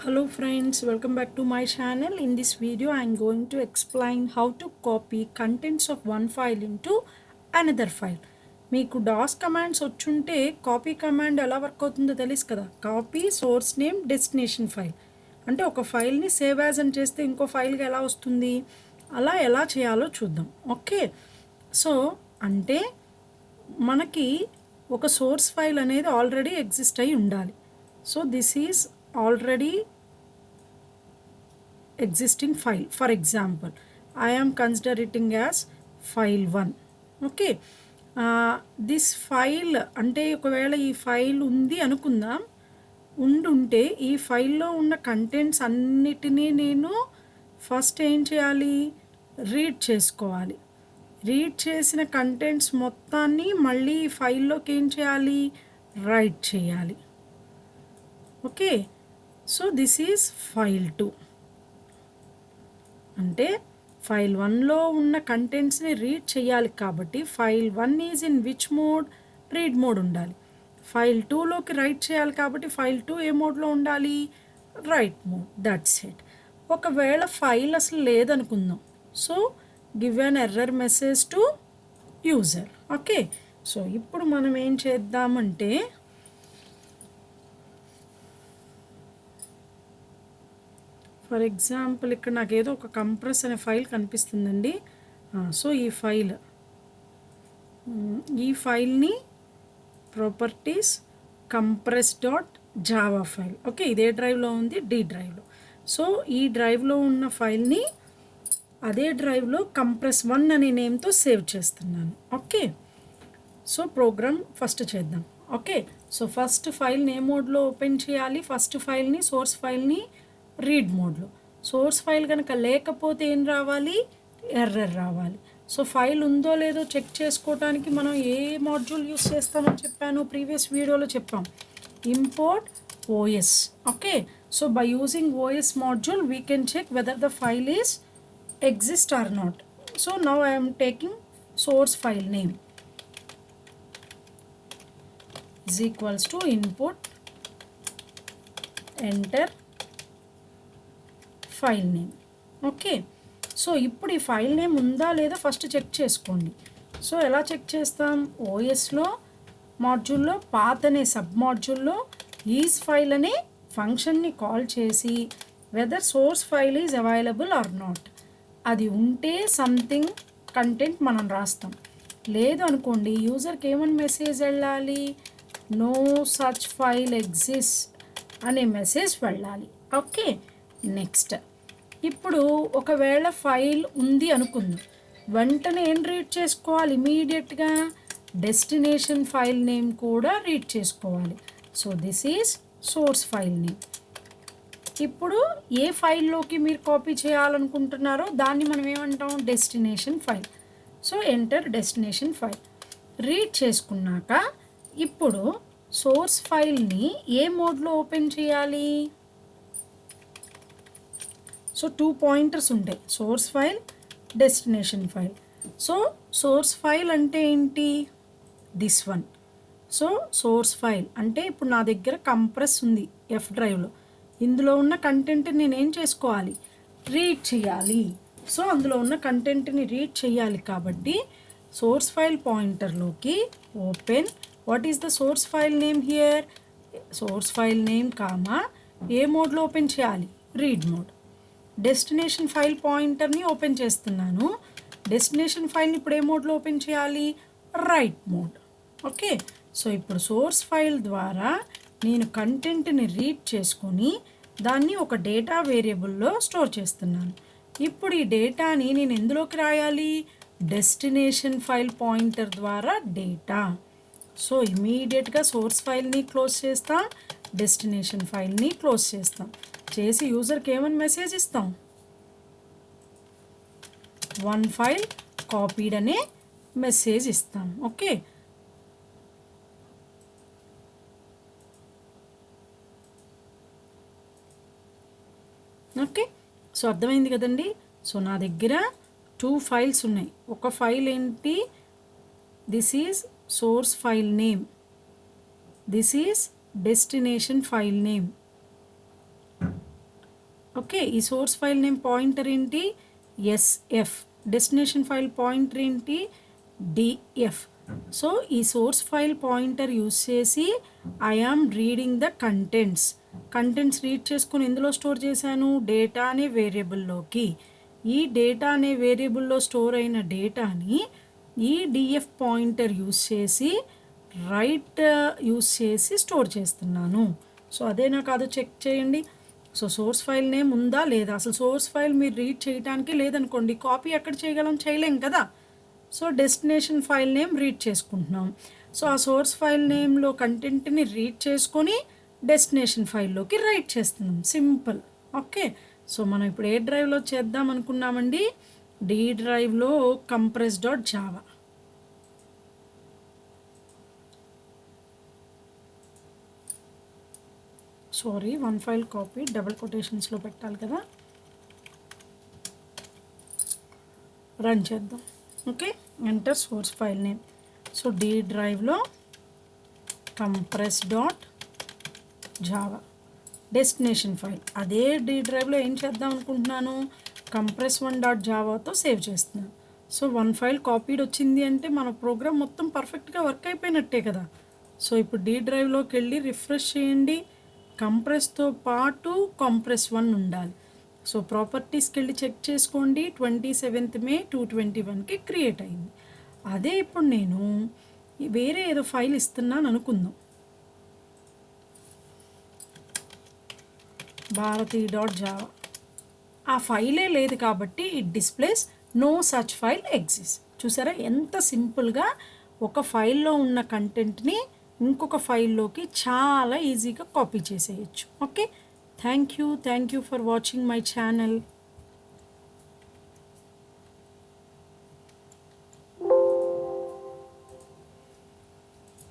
Hello friends, welcome back to my channel. In this video I am going to explain how to copy contents of one file into another file. మీకు DOS commands వచ్చుంటే copy command ఎలా work అవుతుందో తెలుసు కదా. Copy source name destination file అంటే ఒక ఫైల్ని save as అని చేస్తే ఇంకో ఫైల్గా ఎలా వస్తుంది, అలా ఎలా చేయాలో చూద్దాం. ఓకే, సో అంటే మనకి ఒక సోర్స్ ఫైల్ అనేది ఆల్రెడీ ఎగ్జిస్ట్ అయి ఉండాలి. So this is already existing file. For example, I am considering as file 1. Okay, this file అంటే ఒకవేళ ఈ ఫైల్ ఉంది అనుకుందాం, ఉండుంటే ఈ ఫైల్లో ఉన్న కంటెంట్స్ అన్నిటినీ నేను ఫస్ట్ ఏం చేయాలి, రీడ్ చేసుకోవాలి. రీడ్ చేసిన కంటెంట్స్ మొత్తాన్ని మళ్ళీ ఈ ఫైల్లోకి ఏం చేయాలి, రైట్ చేయాలి. Okay, so this is file 2. అంటే ఫైల్ 1లో ఉన్న కంటెంట్స్ని రీడ్ చేయాలి కాబట్టి file 1 is in which mode, read mode ఉండాలి. ఫైల్ 2లోకి రైట్ చేయాలి కాబట్టి ఫైల్ 2 ఏ మోడ్లో ఉండాలి, రైట్ మోడ్. That's it. ఒకవేళ ఫైల్ అసలు లేదనుకుందాం, so give an error message to user. Okay, so ఇప్పుడు మనం ఏం చేద్దామంటే ఫర్ ఎగ్జాంపుల్ ఇక్కడ నాకు ఏదో ఒక కంప్రెస్ అనే ఫైల్ కనిపిస్తుందండి. సో ఈ ఫైల్ని properties compress dot Java file. Okay, ఇదే డ్రైవ్లో ఉంది, డి డ్రైవ్లో. సో ఈ డ్రైవ్లో ఉన్న ఫైల్ని అదే డ్రైవ్లో కంప్రెస్ 1 అనే నేమ్తో సేవ్ చేస్తున్నాను. ఓకే, సో ప్రోగ్రామ్ ఫస్ట్ చేద్దాం. ఓకే, సో ఫస్ట్ ఫైల్ని ఏ మోడ్లో ఓపెన్ చేయాలి, ఫస్ట్ ఫైల్ని సోర్స్ ఫైల్ని రీడ్ మోడ్లో. సోర్స్ ఫైల్ కనుక లేకపోతే ఏం రావాలి, ఎర్రర్ రావాలి. సో ఫైల్ ఉందో లేదో చెక్ చేసుకోవడానికి మనం ఏ మాడ్యూల్ యూస్ చేస్తామని చెప్పాను, ప్రీవియస్ వీడియోలో చెప్పాం, import OS. Okay, so by using OS module we can check whether the file is exist or not. So now I'm taking source file name is equals to input enter file name. Okay, so ఇప్పుడు ఈ file name ఉందా లేదా first check చేసుకోండి. సో ఎలా check చేస్తాం, ఓఎస్లో మాడ్యూల్లో పాత్ అనే సబ్ మాడ్యూల్లో ఈజ్ ఫైల్ అనే ఫంక్షన్ని కాల్ చేసి whether source file is available or not, అది ఉంటే సంథింగ్ కంటెంట్ మనం రాస్తాం. లేదు అనుకోండి, యూజర్కి ఏమని మెసేజ్ వెళ్ళాలి, నో సచ్ ఫైల్ ఎగ్జిస్ట్ అనే మెసేజ్ వెళ్ళాలి. ఓకే, నెక్స్ట్ ఇప్పుడు ఒకవేళ ఫైల్ ఉంది అనుకుందాం, వెంటనే ఏం రీడ్ చేసుకోవాలి, ఇమీడియట్గా డెస్టినేషన్ ఫైల్ నేమ్ కూడా రీడ్ చేసుకోవాలి. So this is source file name. ఇప్పుడు ఏ ఫైల్లోకి మీరు కాపీ చేయాలనుకుంటున్నారో దాన్ని మనం ఏమంటాం, destination file. So enter destination file. Read చేసుకున్నాక ఇప్పుడు సోర్స్ ఫైల్ని ఏ మోడ్లో ఓపెన్ చేయాలి, సో 2 పాయింటర్స్ ఉంటాయి, source file, destination file. So source file అంటే ఏంటి, this one. So source file అంటే ఇప్పుడు నా దగ్గర కంప్రెస్ ఉంది ఎఫ్ డ్రైవ్లో, ఇందులో ఉన్న కంటెంట్ నేను ఏం చేసుకోవాలి, రీడ్ చేయాలి. సో అందులో ఉన్న కంటెంట్ని రీడ్ చేయాలి కాబట్టి సోర్స్ ఫైల్ పాయింటర్లోకి open, what is the source file name here, source file name comma ఏ మోడ్లో ఓపెన్ చేయాలి, రీడ్ మోడ్. డెస్టినేషన్ ఫైల్ పాయింటర్ని ఓపెన్ చేస్తున్నాను, డెస్టినేషన్ ఫైల్ని ఇప్పుడు ఏ మోడ్లో ఓపెన్ చేయాలి, రైట్ మోడ్. ఓకే, సో ఇప్పుడు సోర్స్ ఫైల్ ద్వారా నేను కంటెంట్ని రీడ్ చేసుకొని దాన్ని ఒక డేటా వేరియబుల్లో స్టోర్ చేస్తున్నాను. ఇప్పుడు ఈ డేటాని నేను ఎందులోకి రాయాలి, డెస్టినేషన్ ఫైల్ పాయింటర్ ద్వారా డేటా. సో ఇమీడియట్గా సోర్స్ ఫైల్ని క్లోజ్ చేస్తాం, డెస్టినేషన్ ఫైల్ని క్లోజ్ చేస్తాం, చేసి యూజర్కి ఏమని మెసేజ్ ఇస్తాం, 1 ఫైల్ కాపీడ్ అనే మెసేజ్ ఇస్తాం. ఓకే, ఓకే, సో అర్థమైంది కదండి. సో నా దగ్గర 2 ఫైల్స్ ఉన్నాయి. ఒక ఫైల్ ఏంటి, this is source file name, this is destination file name. Okay, ఈ సోర్స్ ఫైల్ నేమ్ పాయింటర్ ఏంటి, ఎస్ఎఫ్. డెస్టినేషన్ ఫైల్ పాయింటర్ ఏంటి, డిఎఫ్. సో ఈ సోర్స్ ఫైల్ పాయింటర్ యూస్ చేసి I am reading the contents read చేసుకుని ఎందులో store చేశాను, data అనే వేరియబుల్లోకి. ఈ డేటా అనే వేరియబుల్లో స్టోర్ అయిన డేటాని ఈ డిఎఫ్ పాయింటర్ యూస్ చేసి రైట్ యూస్ చేసి స్టోర్ చేస్తున్నాను. సో అదేనా కాదో చెక్ చేయండి. సో సోర్స్ ఫైల్ నేమ్ ఉందా లేదా, అసలు సోర్స్ ఫైల్ మీరు రీడ్ చేయడానికి లేదనుకోండి, కాపీ ఎక్కడ చేయలేం కదా. So destination file name read చేసుకుంటున్నాం. సో ఆ సోర్స్ ఫైల్ నేమ్లో కంటెంట్ని రీడ్ చేసుకొని డెస్టినేషన్ ఫైల్లోకి రైట్ చేస్తున్నాం, సింపుల్. ఓకే, సో మనం ఇప్పుడు ఏ డ్రైవ్లో చేద్దాం అనుకున్నామండి, డి డ్రైవ్లో compress.java. Sorry, one file copy double కొటేషన్స్లో పెట్టాలి కదా. రన్ చేద్దాం. Okay, enter source file name. So D డ్రైవ్లో compress.java డెస్టినేషన్ ఫైల్. అదే డి డ్రైవ్లో ఏం చేద్దాం అనుకుంటున్నాను, compress1.javaతో సేవ్ చేస్తున్నాను. సో వన్ ఫైల్ కాపీడ్ వచ్చింది అంటే మన ప్రోగ్రామ్ మొత్తం పర్ఫెక్ట్గా వర్క్ అయిపోయినట్టే కదా. సో ఇప్పుడు డి డ్రైవ్లోకి వెళ్ళి రిఫ్రెష్ చేయండి. కంప్రెస్తో పాటు compress1 ఉండాలి. సో ప్రాపర్టీస్కి వెళ్ళి చెక్ చేసుకోండి, 27th May 2021కి క్రియేట్ అయింది. అదే ఇప్పుడు నేను వేరే ఏదో ఫైల్ ఇస్తున్నాను అనుకుందాం, bharati.java. ఆ ఫైలే లేదు కాబట్టి it displays no such file exist. చూసారా ఎంత సింపుల్గా ఒక ఫైల్లో ఉన్న కంటెంట్ని ఇంకొక ఫైల్లోకి చాలా ఈజీగా కాపీ చేసేయచ్చు. Okay, thank you for watching my channel.